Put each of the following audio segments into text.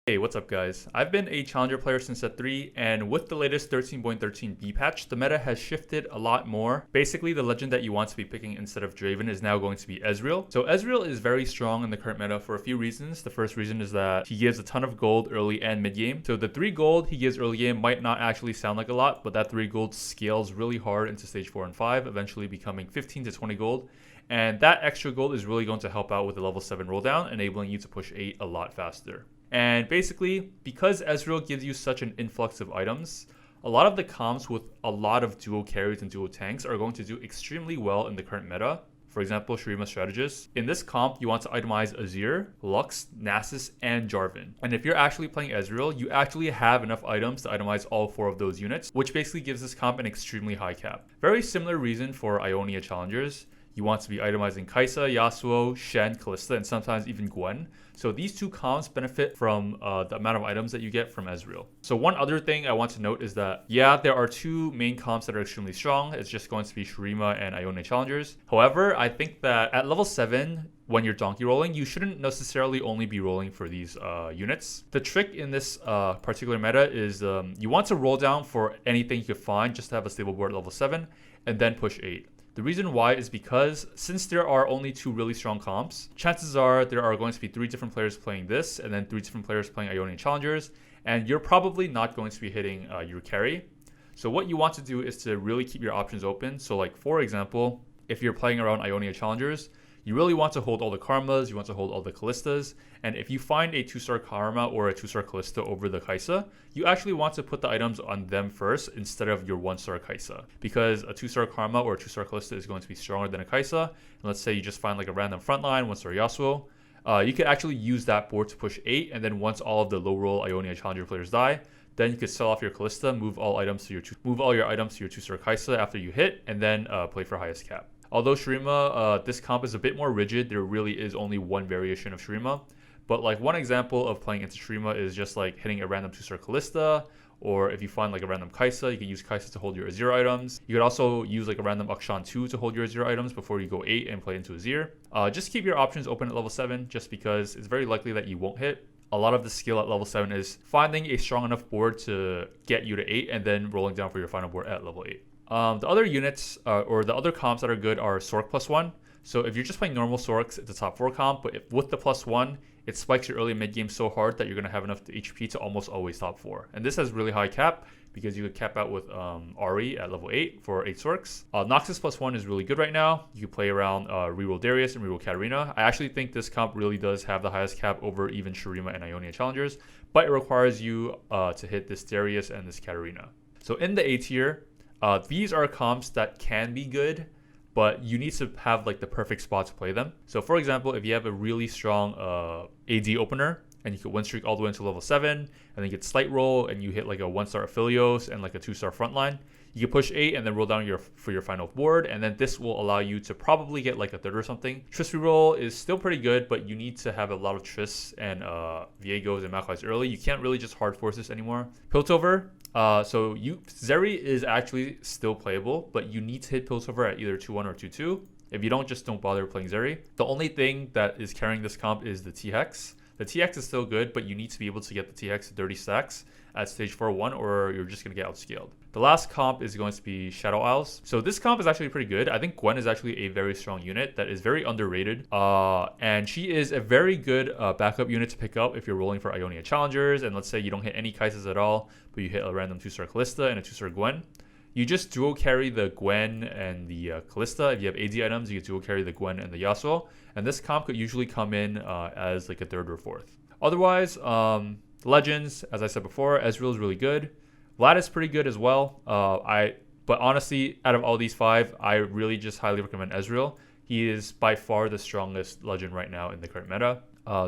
Hey, what's up guys? I've been a Challenger player since set 3, and with the latest 13.13b patch, the meta has shifted a lot more. Basically, the legend that you want to be picking instead of Draven is now going to be Ezreal. So Ezreal is very strong in the current meta for a few reasons. The first reason is that he gives a ton of gold early and mid game. So the 3 gold he gives early game might not actually sound like a lot, but that 3 gold scales really hard into stage 4 and 5, eventually becoming 15 to 20 gold. And that extra gold is really going to help out with the level 7 roll down, enabling you to push 8 a lot faster. And basically, because Ezreal gives you such an influx of items, a lot of the comps with a lot of duo carries and duo tanks are going to do extremely well in the current meta. For example, Shurima Strategists. In this comp, you want to itemize Azir, Lux, Nasus, and Jarvan. And if you're actually playing Ezreal, you actually have enough items to itemize all 4 of those units, which basically gives this comp an extremely high cap. Very similar reason for Ionia Challengers. You want to be itemizing Kai'Sa, Yasuo, Shen, Kalista, and sometimes even Gwen. So these 2 comps benefit from the amount of items that you get from Ezreal. So one other thing I want to note is that, yeah, there are 2 main comps that are extremely strong. It's just going to be Shurima and Ionia Challengers. However, I think that at level 7, when you're donkey rolling, you shouldn't necessarily only be rolling for these units. The trick in this particular meta is you want to roll down for anything you can find just to have a stable board at level 7 and then push 8. The reason why is because since there are only 2 really strong comps, chances are there are going to be 3 different players playing this and then 3 different players playing Ionia Challengers, and you're probably not going to be hitting your carry. So what you want to do is to really keep your options open. So like, for example, if you're playing around Ionia Challengers, you really want to hold all the Karmas, you want to hold all the Kalistas, and if you find a 2-star Karma or a 2-star Kalista over the Kai'Sa, you actually want to put the items on them first instead of your 1-star Kai'Sa, because a 2-star Karma or a 2-star Kalista is going to be stronger than a Kai'Sa. And let's say you just find like a random frontline 1-star Yasuo, you could actually use that board to push 8, and then once all of the low roll Ionia Challenger players die, then you could sell off your Kalista, move all your items to your 2-star Kai'Sa after you hit, and then play for highest cap. Although Shurima, this comp is a bit more rigid, there really is only one variation of Shurima. But like one example of playing into Shurima is just like hitting a random 2-star Kalista, or if you find like a random Kai'Sa, you can use Kai'Sa to hold your Azir items. You could also use like a random Akshan 2 to hold your Azir items before you go 8 and play into Azir. Just keep your options open at level 7, just because it's very likely that you won't hit. A lot of the skill at level 7 is finding a strong enough board to get you to 8 and then rolling down for your final board at level 8. The other units or the other comps that are good are Sorc +1. So if you're just playing normal Sorcs, it's a top 4 comp, but with the +1, it spikes your early mid game so hard that you're going to have enough HP to almost always top 4. And this has really high cap because you could cap out with Ahri at level 8 for 8 Sorcs. Noxus +1 is really good right now. You can play around Reroll Darius and Reroll Katarina. I actually think this comp really does have the highest cap over even Shurima and Ionia Challengers, but it requires you to hit this Darius and this Katarina. So in the A tier, these are comps that can be good, but you need to have like the perfect spot to play them. So for example, if you have a really strong AD opener and you could win streak all the way until level 7 and then get slight roll and you hit like a 1-star Aphelios and like a 2-star frontline, you can push 8 and then roll down for your final board, and then this will allow you to probably get like a 3rd or something. Trist reroll is still pretty good, but you need to have a lot of Trists and Viegos and Maokais early. You can't really just hard force this anymore. Piltover. Zeri is actually still playable, but you need to hit Piltover at either 2-1 or 2-2. If you don't, just don't bother playing Zeri. The only thing that is carrying this comp is the T-Hex. The T-Hex is still good, but you need to be able to get the T-Hex to 30 stacks at stage 4-1 or you're just going to get outscaled. The last comp is going to be Shadow Isles. So this comp is actually pretty good. I think Gwen is actually a very strong unit that is very underrated. And she is a very good backup unit to pick up if you're rolling for Ionia Challengers. And let's say you don't hit any Kai'Sas at all, but you hit a random 2-star Kalista and a 2-star Gwen. You just duo carry the Gwen and the Kalista. If you have AD items, you can duo carry the Gwen and the Yasuo. And this comp could usually come in as like a 3rd or 4th. Otherwise, Legends, as I said before, Ezreal is really good. Vlad is pretty good as well. But honestly, out of all these 5, I really just highly recommend Ezreal. He is by far the strongest legend right now in the current meta.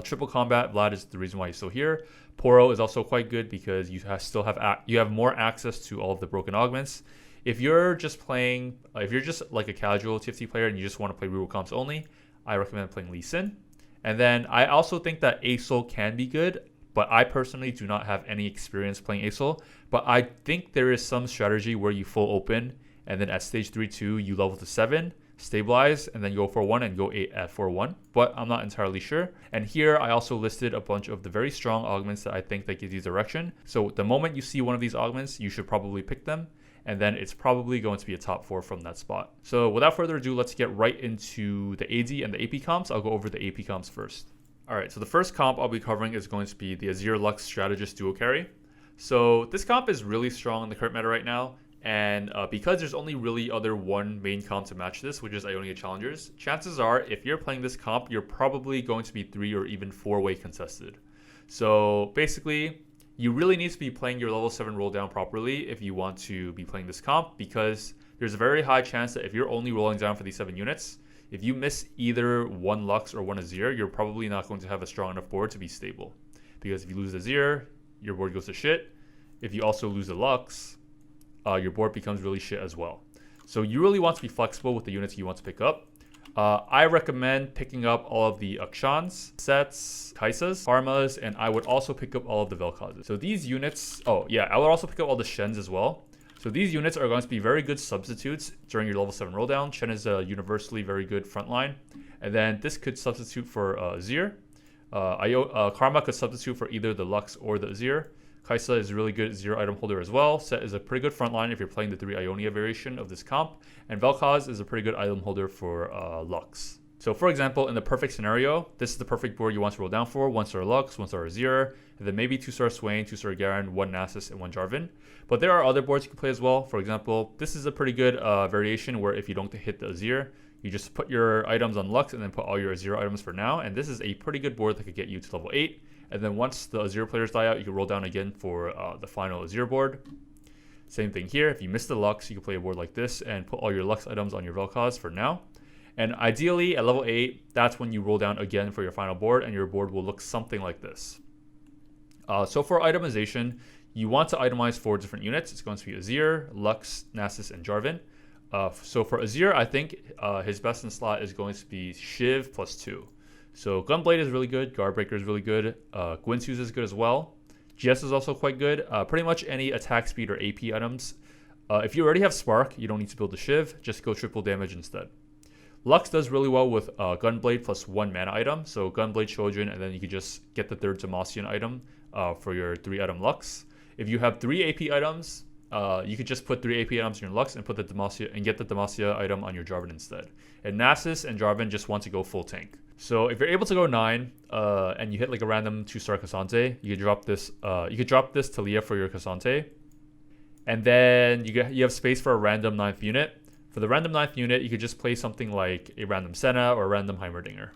Triple combat, Vlad is the reason why he's still here. Poro is also quite good because you have more access to all of the broken augments. If you're just like a casual TFT player and you just want to play reroll comps only, I recommend playing Lee Sin. And then I also think that Aesol can be good, but I personally do not have any experience playing Aesol. But I think there is some strategy where you full open and then at stage 3-2 you level to 7. stabilize, and then go for 1 and go 8 at 4-1, but I'm not entirely sure. And here I also listed a bunch of the very strong augments that I think that gives you direction. So the moment you see one of these augments, you should probably pick them, and then it's probably going to be a top 4 from that spot. So without further ado, let's get right into the AD and the AP comps. I'll go over the AP comps first. Alright, so the first comp I'll be covering is going to be the Azir Lux Strategist Duo Carry. So this comp is really strong in the current meta right now, and because there's only really other one main comp to match this, which is Ionia Challengers, chances are if you're playing this comp, you're probably going to be 3 or even 4-way contested. So basically, you really need to be playing your level 7 roll down properly if you want to be playing this comp, because there's a very high chance that if you're only rolling down for these 7 units, if you miss either one Lux or one Azir, you're probably not going to have a strong enough board to be stable. Because if you lose Azir, your board goes to shit. If you also lose the Lux, your board becomes really shit as well. So you really want to be flexible with the units you want to pick up. I recommend picking up all of the Akshans, Sets, Kaisas, Karmas, and I would also pick up all of the Vel'Kozes. So these units, I would also pick up all the Shens as well. So these units are going to be very good substitutes during your level 7 roll down. Shen is a universally very good frontline. And then this could substitute for Azir. Karma could substitute for either the Lux or the Azir. Kaisa is a really good 0 item holder as well. Set is a pretty good frontline if you're playing the 3 Ionia variation of this comp. And Vel'Koz is a pretty good item holder for Lux. So for example, in the perfect scenario, this is the perfect board you want to roll down for. 1-star Lux, 1-star Azir, and then maybe 2-star Swain, 2-star Garen, 1 Nasus, and 1 Jarvan. But there are other boards you can play as well. For example, this is a pretty good variation where if you don't hit the Azir, you just put your items on Lux and then put all your Azir items for now. And this is a pretty good board that could get you to level 8. And then once the Azir players die out, you can roll down again for the final Azir board. Same thing here. If you miss the Lux, you can play a board like this and put all your Lux items on your Vel'Koz for now. And ideally, at level 8, that's when you roll down again for your final board, and your board will look something like this. So for itemization, you want to itemize 4 different units. It's going to be Azir, Lux, Nasus, and Jarvan. So for Azir, I think his best in slot is going to be Shiv plus 2. So Gunblade is really good, Guardbreaker is really good, Gwynsu's is good as well. GS is also quite good. Pretty much any attack speed or AP items. If you already have Spark, you don't need to build a Shiv, just go triple damage instead. Lux does really well with Gunblade plus 1 mana item, so Gunblade Shojin, and then you can just get the 3rd Demacian item for your 3 item Lux. If you have 3 AP items, you could just put 3 AP items in your Lux and put the Demacia and get the Demacia item on your Jarvan instead. And Nasus and Jarvan just want to go full tank. So if you're able to go 9 and you hit like a random 2-star Cassante, you could drop this. You could drop this Talia for your Cassante, and then you have space for a random 9th unit. For the random 9th unit, you could just play something like a random Senna or a random Heimerdinger.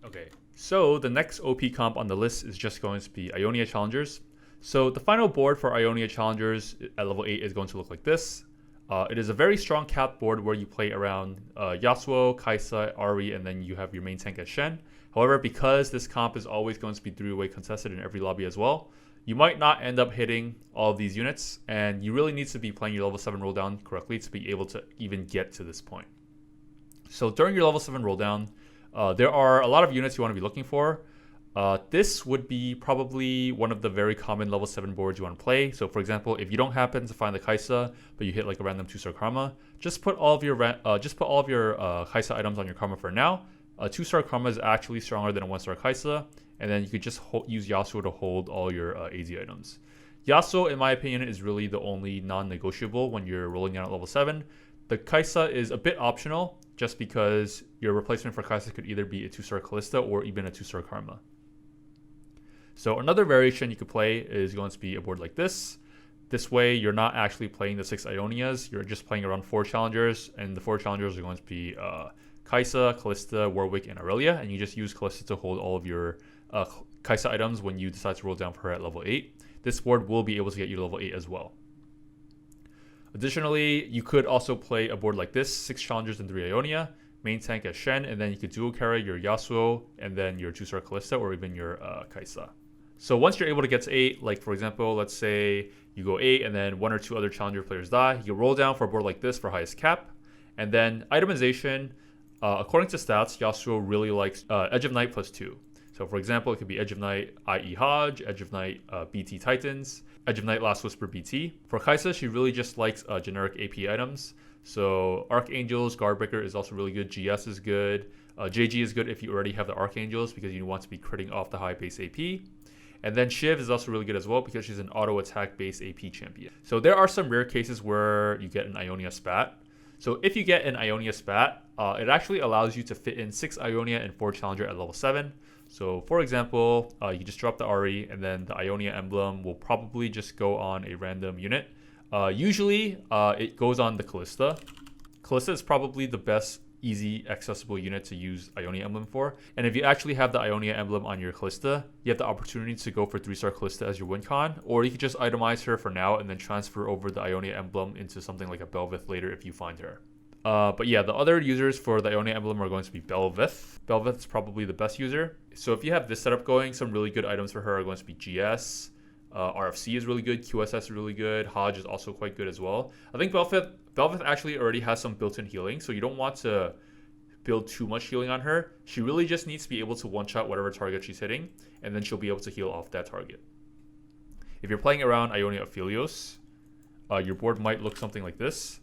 Okay, so the next OP comp on the list is just going to be Ionia Challengers. So the final board for Ionia Challengers at level 8 is going to look like this. It is a very strong cap board where you play around Yasuo, Kaisa, Ahri, and then you have your main tank as Shen. However, because this comp is always going to be 3-way contested in every lobby as well, you might not end up hitting all of these units, and you really need to be playing your level 7 roll down correctly to be able to even get to this point. So during your level 7 roll down, there are a lot of units you want to be looking for. This would be probably one of the very common level 7 boards you want to play. So for example, if you don't happen to find the Kaisa, but you hit like a random 2-star Karma, just put all of your Kaisa items on your Karma for now. A 2-star Karma is actually stronger than a 1-star Kaisa, and then you could just use Yasuo to hold all your AZ items. Yasuo, in my opinion, is really the only non-negotiable when you're rolling down at level 7. The Kaisa is a bit optional, just because your replacement for Kaisa could either be a 2-star Callista or even a 2-star Karma. So another variation you could play is going to be a board like this. This way, you're not actually playing the 6 Ionias, you're just playing around 4 challengers, and the 4 challengers are going to be Kaisa, Callista, Warwick, and Aurelia, and you just use Callista to hold all of your Kaisa items when you decide to roll down for her at level 8. This board will be able to get you to level 8 as well. Additionally, you could also play a board like this, 6 challengers and 3 Ionia, main tank as Shen, and then you could dual carry your Yasuo and then your 2-star Callista or even your Kaisa. So once you're able to get to 8, like for example, let's say you go 8 and then 1 or 2 other challenger players die, you roll down for a board like this for highest cap. And then itemization, according to stats, Yasuo really likes Edge of Night plus 2. So for example, it could be Edge of Night, IE Hodge, Edge of Night, BT Titans, Edge of Night, Last Whisper, BT. For Kaisa, she really just likes generic AP items. So Archangels, Guardbreaker is also really good. GS is good. JG is good if you already have the Archangels because you want to be critting off the high base AP. And then Shiv is also really good as well because she's an auto attack based AP champion. So there are some rare cases where you get an Ionia Spat. So if you get an Ionia Spat, it actually allows you to fit in 6 Ionia and 4 Challenger at level 7. So for example, you just drop the Ari and then the Ionia emblem will probably just go on a random unit. Usually it goes on the Callista. Callista is probably the best easy accessible unit to use Ionia emblem for. And if you actually have the Ionia emblem on your Callista, you have the opportunity to go for 3-star Callista as your win con, or you could just itemize her for now and then transfer over the Ionia emblem into something like a Belvith later if you find her. But yeah, the other users for the Ionia emblem are going to be Belvith. Belvith is probably the best user. So if you have this setup going, some really good items for her are going to be GS. RFC is really good. QSS is really good. Hodge is also quite good as well. I think Belvith actually already has some built-in healing, so you don't want to build too much healing on her. She really just needs to be able to one-shot whatever target she's hitting, and then she'll be able to heal off that target. If you're playing around Ionia Aphelios, your board might look something like this.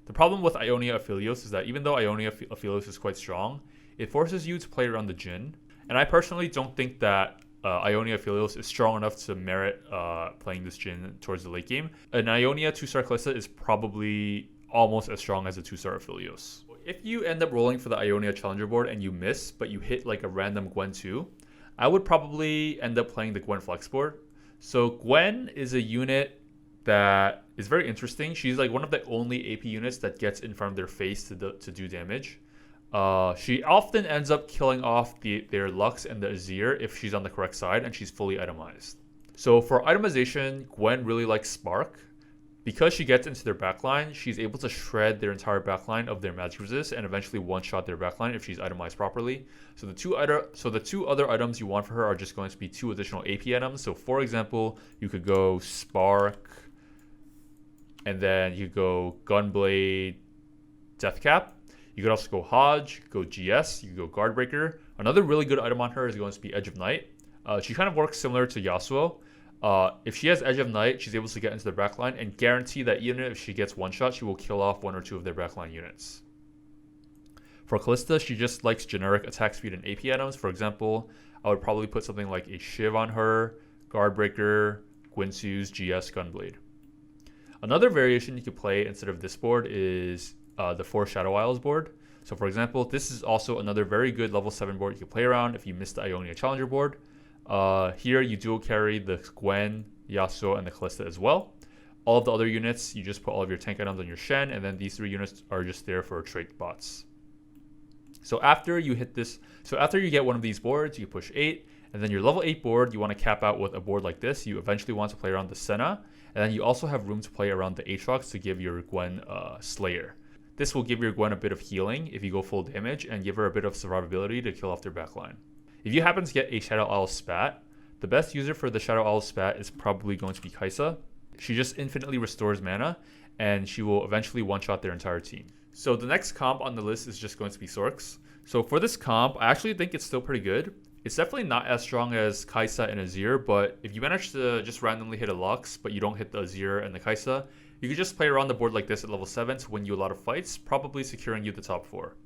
The problem with Ionia Aphelios is that even though Ionia Aphelios is quite strong, it forces you to play around the Jhin. And I personally don't think that Ionia Aphelios is strong enough to merit playing this Jhin towards the late game. An Ionia 2-star Callista is probably almost as strong as a 2-star Aphelios. If you end up rolling for the Ionia Challenger board and you miss, but you hit like a random Gwen 2, I would probably end up playing the Gwen Flex board. So Gwen is a unit that is very interesting. She's like one of the only AP units that gets in front of their face to do damage. She often ends up killing off their Lux and the Azir if she's on the correct side and she's fully itemized. So for itemization, Gwen really likes Spark. Because she gets into their backline, she's able to shred their entire backline of their magic resist and eventually one-shot their backline if she's itemized properly. So the two other items you want for her are just going to be 2 additional AP items. So for example, you could go Spark, and then you go Gunblade, Deathcap. You could also go Hodge, go GS, you could go Guardbreaker. Another really good item on her is going to be Edge of Night. She kind of works similar to Yasuo. If she has Edge of Night, she's able to get into the backline and guarantee that even if she gets one shot, she will kill off 1 or 2 of their backline units. For Callista, she just likes generic attack speed and AP items. For example, I would probably put something like a Shiv on her, Guardbreaker, Guinsoo's, GS, Gunblade. Another variation you could play instead of this board is the 4 Shadow Isles board. So for example, this is also another very good level 7 board you can play around if you missed the Ionia Challenger board. Here you dual carry the Gwen, Yasuo, and the Callista as well. All of the other units, you just put all of your tank items on your Shen, and then these 3 units are just there for trait bots. So after you get one of these boards, you push 8, and then your level 8 board, you want to cap out with a board like this. You eventually want to play around the Senna, and then you also have room to play around the Aatrox to give your Gwen Slayer. This will give your Gwen a bit of healing if you go full damage, and give her a bit of survivability to kill off their backline. If you happen to get a Shadow Owl Spat, the best user for the Shadow Owl Spat is probably going to be Kaisa. She just infinitely restores mana, and she will eventually one-shot their entire team. So the next comp on the list is just going to be Sorcs. So for this comp, I actually think it's still pretty good. It's definitely not as strong as Kaisa and Azir, but if you manage to just randomly hit a Lux, but you don't hit the Azir and the Kaisa, you can just play around the board like this at level 7 to win you a lot of fights, probably securing you the top 4.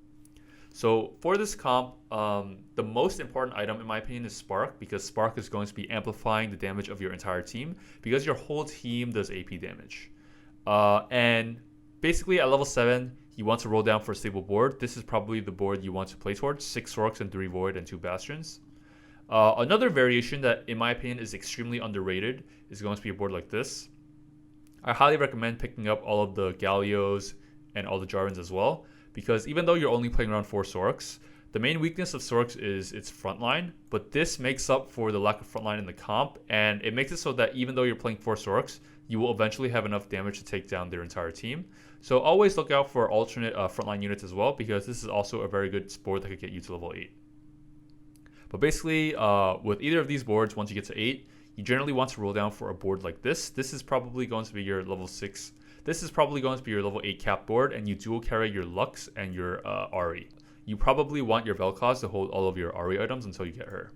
So for this comp, the most important item in my opinion is Spark, because Spark is going to be amplifying the damage of your entire team because your whole team does AP damage. And basically at level 7, you want to roll down for a stable board. This is probably the board you want to play towards, 6 Sorcs and 3 Void and 2 Bastions. Another variation that in my opinion is extremely underrated is going to be a board like this. I highly recommend picking up all of the Gallios and all the Jarvans as well, because even though you're only playing around 4 Sorcs, the main weakness of Sorcs is its frontline, but this makes up for the lack of frontline in the comp, and it makes it so that even though you're playing 4 Sorcs, you will eventually have enough damage to take down their entire team. So always look out for alternate frontline units as well, because this is also a very good board that could get you to level 8. But basically, with either of these boards, once you get to 8, you generally want to roll down for a board like this. This is probably going to be your level 6. This is probably going to be your level 8 cap board, and you dual carry your Lux and your Ahri. You probably want your Vel'Koz to hold all of your Ahri items until you get her.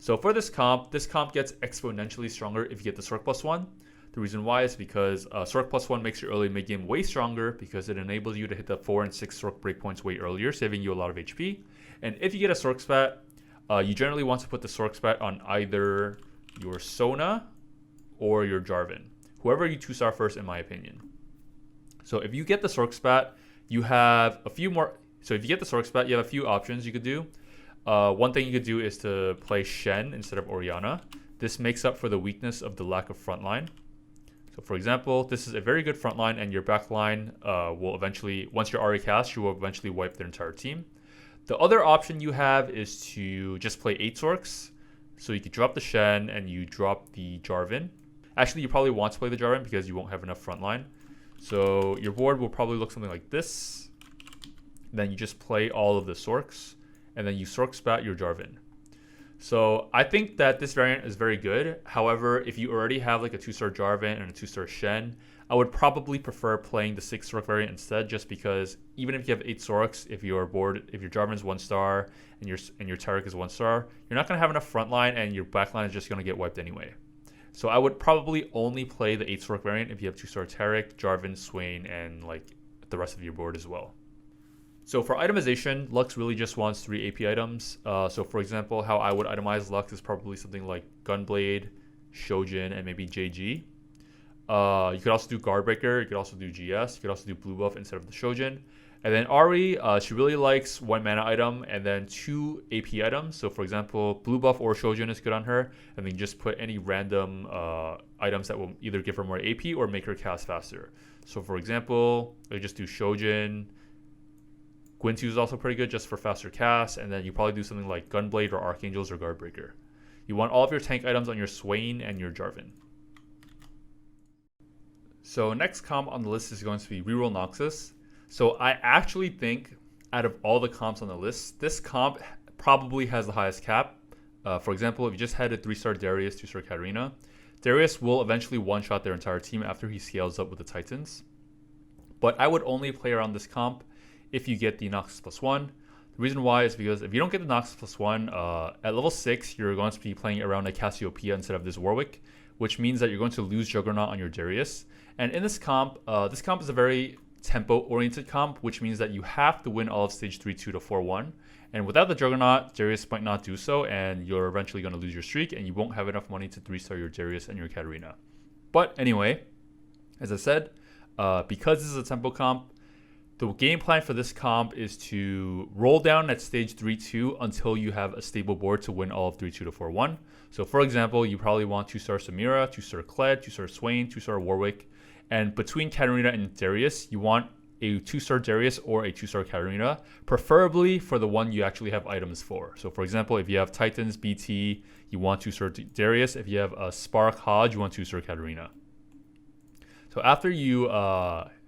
So for this comp gets exponentially stronger if you get the Sorc +1. The reason why is because Sorc +1 makes your early mid game way stronger because it enables you to hit the 4 and 6 Sorc breakpoints way earlier, saving you a lot of HP. And if you get a Sorc spat, you generally want to put the Sorc spat on either your Sona or your Jarvan. Whoever you 2-star first, in my opinion. So if you get the Sorc spat, you have a few more. So if you get the Sorc spat, you have a few options you could do. One thing you could do is to play Shen instead of Orianna. This makes up for the weakness of the lack of frontline. So for example, this is a very good frontline, and your backline will eventually, once you're already cast, you will eventually wipe their entire team. The other option you have is to just play 8 Sorcs. So you could drop the Shen and you drop the Jarvan. Actually, you probably want to play the Jarvan because you won't have enough frontline. So your board will probably look something like this. Then you just play all of the Sorcs, and then you Sorc spat your Jarvan. So I think that this variant is very good. However, if you already have like a 2-star Jarvan and a 2-star Shen, I would probably prefer playing the 6 Sorc variant instead, just because even if you have 8 Sorcs, if your Jarvan is 1-star and your Taric is 1-star, you're not gonna have enough frontline, and your backline is just gonna get wiped anyway. So I would probably only play the 8 Sorc variant if you have 2-star Taric, Jarvan, Swain, and like the rest of your board as well. So for itemization, Lux really just wants 3 AP items. So for example, how I would itemize Lux is probably something like Gunblade, Shojin, and maybe JG. You could also do Guardbreaker, you could also do GS, you could also do Blue Buff instead of the Shojin. And then Ahri, she really likes 1 mana item and then 2 AP items. So for example, Blue Buff or Shojin is good on her. And then just put any random items that will either give her more AP or make her cast faster. So for example, I just do Shojin. Gwyntu is also pretty good just for faster cast. And then you probably do something like Gunblade or Archangels or Guardbreaker. You want all of your tank items on your Swain and your Jarvan. So next comp on the list is going to be Reroll Noxus. So I actually think out of all the comps on the list, this comp probably has the highest cap. For example, if you just had a 3-star Darius, 2-star Katarina, Darius will eventually one-shot their entire team after he scales up with the Titans. But I would only play around this comp if you get the Noxus +1. The reason why is because if you don't get the Noxus +1, at level 6, you're going to be playing around a Cassiopeia instead of this Warwick, which means that you're going to lose Juggernaut on your Darius. And in this comp is a very tempo-oriented comp, which means that you have to win all of stage 3-2 to 4-1. And without the Juggernaut, Darius might not do so, and you're eventually going to lose your streak, and you won't have enough money to 3-star your Darius and your Katarina. But anyway, as I said, because this is a tempo comp, the game plan for this comp is to roll down at stage 3-2 until you have a stable board to win all of 3-2 to 4-1. So for example, you probably want 2-star Samira, 2-star Kled, 2-star Swain, 2-star Warwick. And between Katarina and Darius, you want a 2-star Darius or a 2-star Katarina, preferably for the one you actually have items for. So for example, if you have Titans, BT, you want 2-star Darius. If you have a Spark, Hodge, you want 2-star Katarina. So after you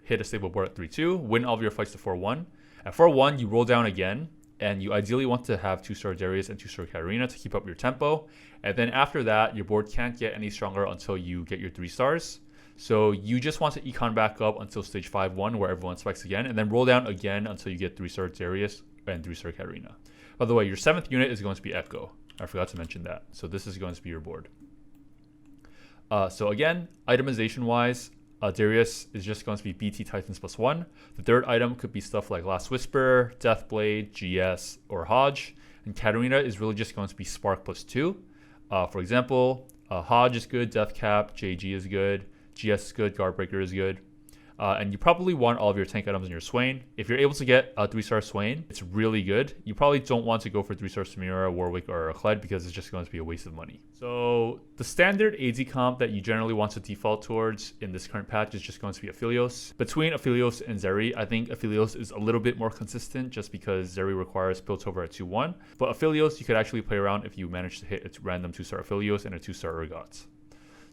hit a stable board at 3-2, win all of your fights to 4-1. At 4-1, you roll down again, and you ideally want to have 2-star Darius and 2-star Katarina to keep up your tempo. And then after that, your board can't get any stronger until you get your 3 stars. So you just want to econ back up until stage 5-1 where everyone spikes again, and then roll down again until you get 3-star Darius and 3-star Katarina. By the way, your 7th unit is going to be Echo. I forgot to mention that. So this is going to be your board. So again, itemization wise, Darius is just going to be BT Titans +1. The third item could be stuff like Last Whisper, Deathblade, GS, or Hodge. And Katarina is really just going to be Spark +2. For example, Hodge is good, Deathcap, JG is good, GS is good, Guardbreaker is good. And you probably want all of your tank items in your Swain. If you're able to get a 3-star Swain, it's really good. You probably don't want to go for 3-star Samira, Warwick, or Kled because it's just going to be a waste of money. So the standard AD comp that you generally want to default towards in this current patch is just going to be Aphelios. Between Aphelios and Zeri, I think Aphelios is a little bit more consistent just because Zeri requires Piltover at 2-1. But Aphelios, you could actually play around if you manage to hit a random 2-star Aphelios and a 2-star Urgot.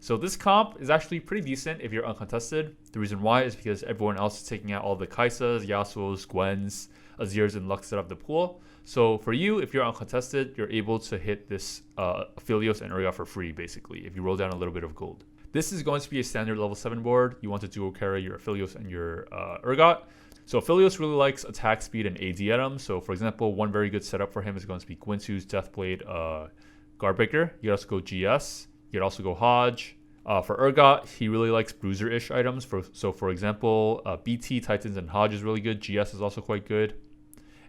So this comp is actually pretty decent if you're uncontested. The reason why is because everyone else is taking out all the Kaisas, Yasuos, Gwens, Azirs, and Lux out of the pool. So for you, if you're uncontested, you're able to hit this Aphelios and Urgot for free, basically, if you roll down a little bit of gold. This is going to be a standard level 7 board. You want to dual carry your Aphelios and your Urgot. So Aphelios really likes attack speed and AD items. So for example, one very good setup for him is going to be Gwyntu's Deathblade, Guardbreaker. You could also go GS. You could also go Hodge. For Urgot, he really likes bruiser-ish items. So for example, BT, Titans, and Hodge is really good. GS is also quite good.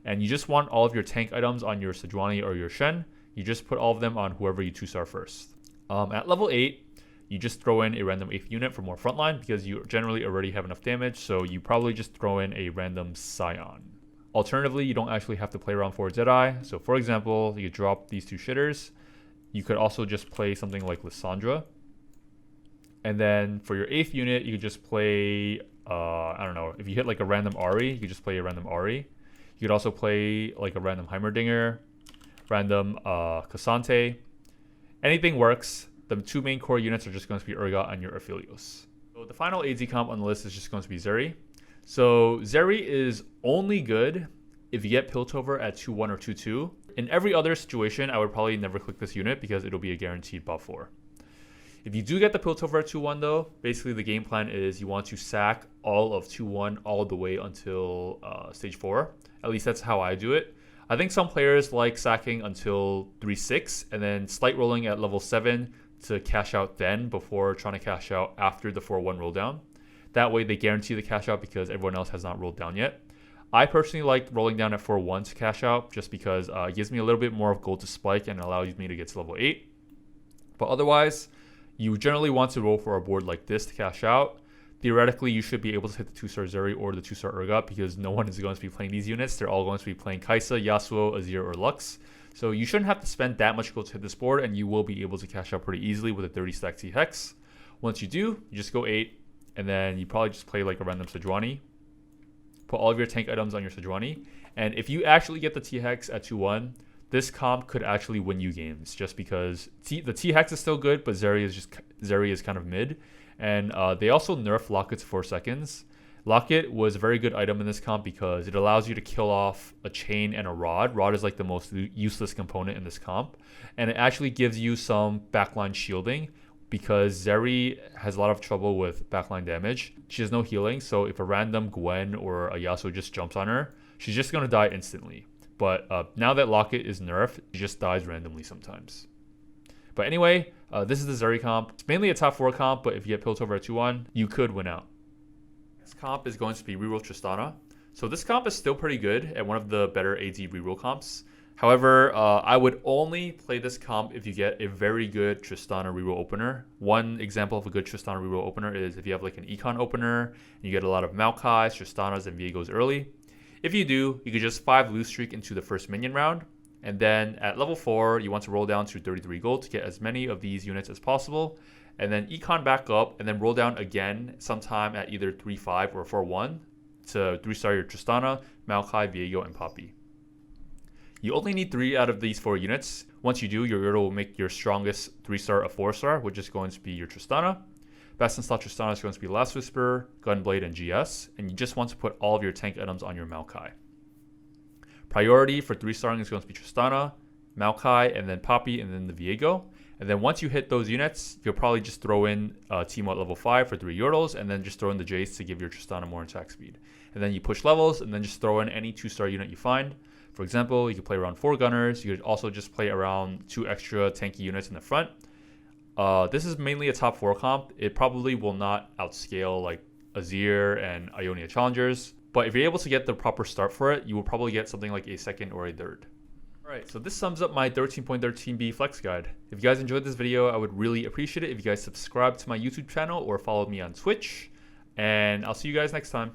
And you just want all of your tank items on your Sejuani or your Shen. You just put all of them on whoever you 2-star first. At level 8, you just throw in a random 8th unit for more frontline because you generally already have enough damage, so you probably just throw in a random Scion. Alternatively, you don't actually have to play around for Zeri. So for example, you drop these 2 shitters. You could also just play something like Lysandra. And then for your 8th unit, you could just play, I don't know, if you hit like a random Ahri, you could just play a random Ahri. You could also play like a random Heimerdinger, random Cassante. Anything works. The 2 main core units are just going to be Urgot and your Aphelios. So the final AZ comp on the list is just going to be Zeri. So Zeri is only good if you get Piltover at 2-1 or 2-2. In every other situation, I would probably never click this unit because it'll be a guaranteed buff 4. If you do get the Piltover at 2-1 though, basically the game plan is you want to sack all of 2-1 all the way until stage 4. At least that's how I do it. I think some players like sacking until 3-6 and then slight rolling at level 7 to cash out then before trying to cash out after the 4-1 roll down. That way they guarantee the cash out because everyone else has not rolled down yet. I personally like rolling down at 4-1 to cash out just because it gives me a little bit more of gold to spike and allows me to get to level 8. But otherwise, you generally want to roll for a board like this to cash out. Theoretically, you should be able to hit the 2-star Zeri or the 2-star Urgot because no one is going to be playing these units. They're all going to be playing Kai'Sa, Yasuo, Azir, or Lux. So you shouldn't have to spend that much gold to hit this board, and you will be able to cash out pretty easily with a 30-stack T-Hex. Once you do, you just go 8, and then you probably just play like a random Sejuani. Put all of your tank items on your Sejuani. And if you actually get the T-Hex at 2-1, this comp could actually win you games just because the T-Hex is still good, but Zeri is kind of mid. And they also nerfed Locket to 4 seconds. Locket was a very good item in this comp because it allows you to kill off a chain and a rod. Rod is like the most useless component in this comp. And it actually gives you some backline shielding because Zeri has a lot of trouble with backline damage. She has no healing, so if a random Gwen or a Yasuo just jumps on her, she's just going to die instantly. But now that Locket is nerfed, she just dies randomly sometimes. But anyway, this is the Zeri comp. It's mainly a top 4 comp, but if you get Piltover at 2-1, you could win out. This comp is going to be Reroll Tristana. So this comp is still pretty good and one of the better AD reroll comps. However, I would only play this comp if you get a very good Tristana reroll opener. One example of a good Tristana reroll opener is if you have like an Econ opener and you get a lot of Maokai's, Tristanas, and Viegos early. If you do, you could just 5 lose streak into the first minion round. And then at level 4, you want to roll down to 33 gold to get as many of these units as possible. And then Econ back up and then roll down again sometime at either 3-5 or 4-1 to 3-star your Tristana, Maokai, Viego, and Poppy. You only need 3 out of these 4 units. Once you do, your Reroll will make your strongest 3-star a 4-star, which is going to be your Tristana. Best in slot Tristana is going to be Last Whisper, Gunblade, and GS. And you just want to put all of your tank items on your Maokai. Priority for 3-starring is going to be Tristana, Maokai, and then Poppy, and then the Viego. And then once you hit those units, you'll probably just throw in Teemo at level 5 for 3 Yordles, and then just throw in the Jace to give your Tristana more attack speed. And then you push levels, and then just throw in any 2-star unit you find. For example, you could play around 4 Gunners. You could also just play around 2 extra tanky units in the front. This is mainly a top 4 comp. It probably will not outscale like Azir and Ionia Challengers. But if you're able to get the proper start for it, you will probably get something like a 2nd or a 3rd. Alright, so this sums up my 13.13b flex guide. If you guys enjoyed this video, I would really appreciate it if you guys subscribe to my YouTube channel or follow me on Twitch. And I'll see you guys next time.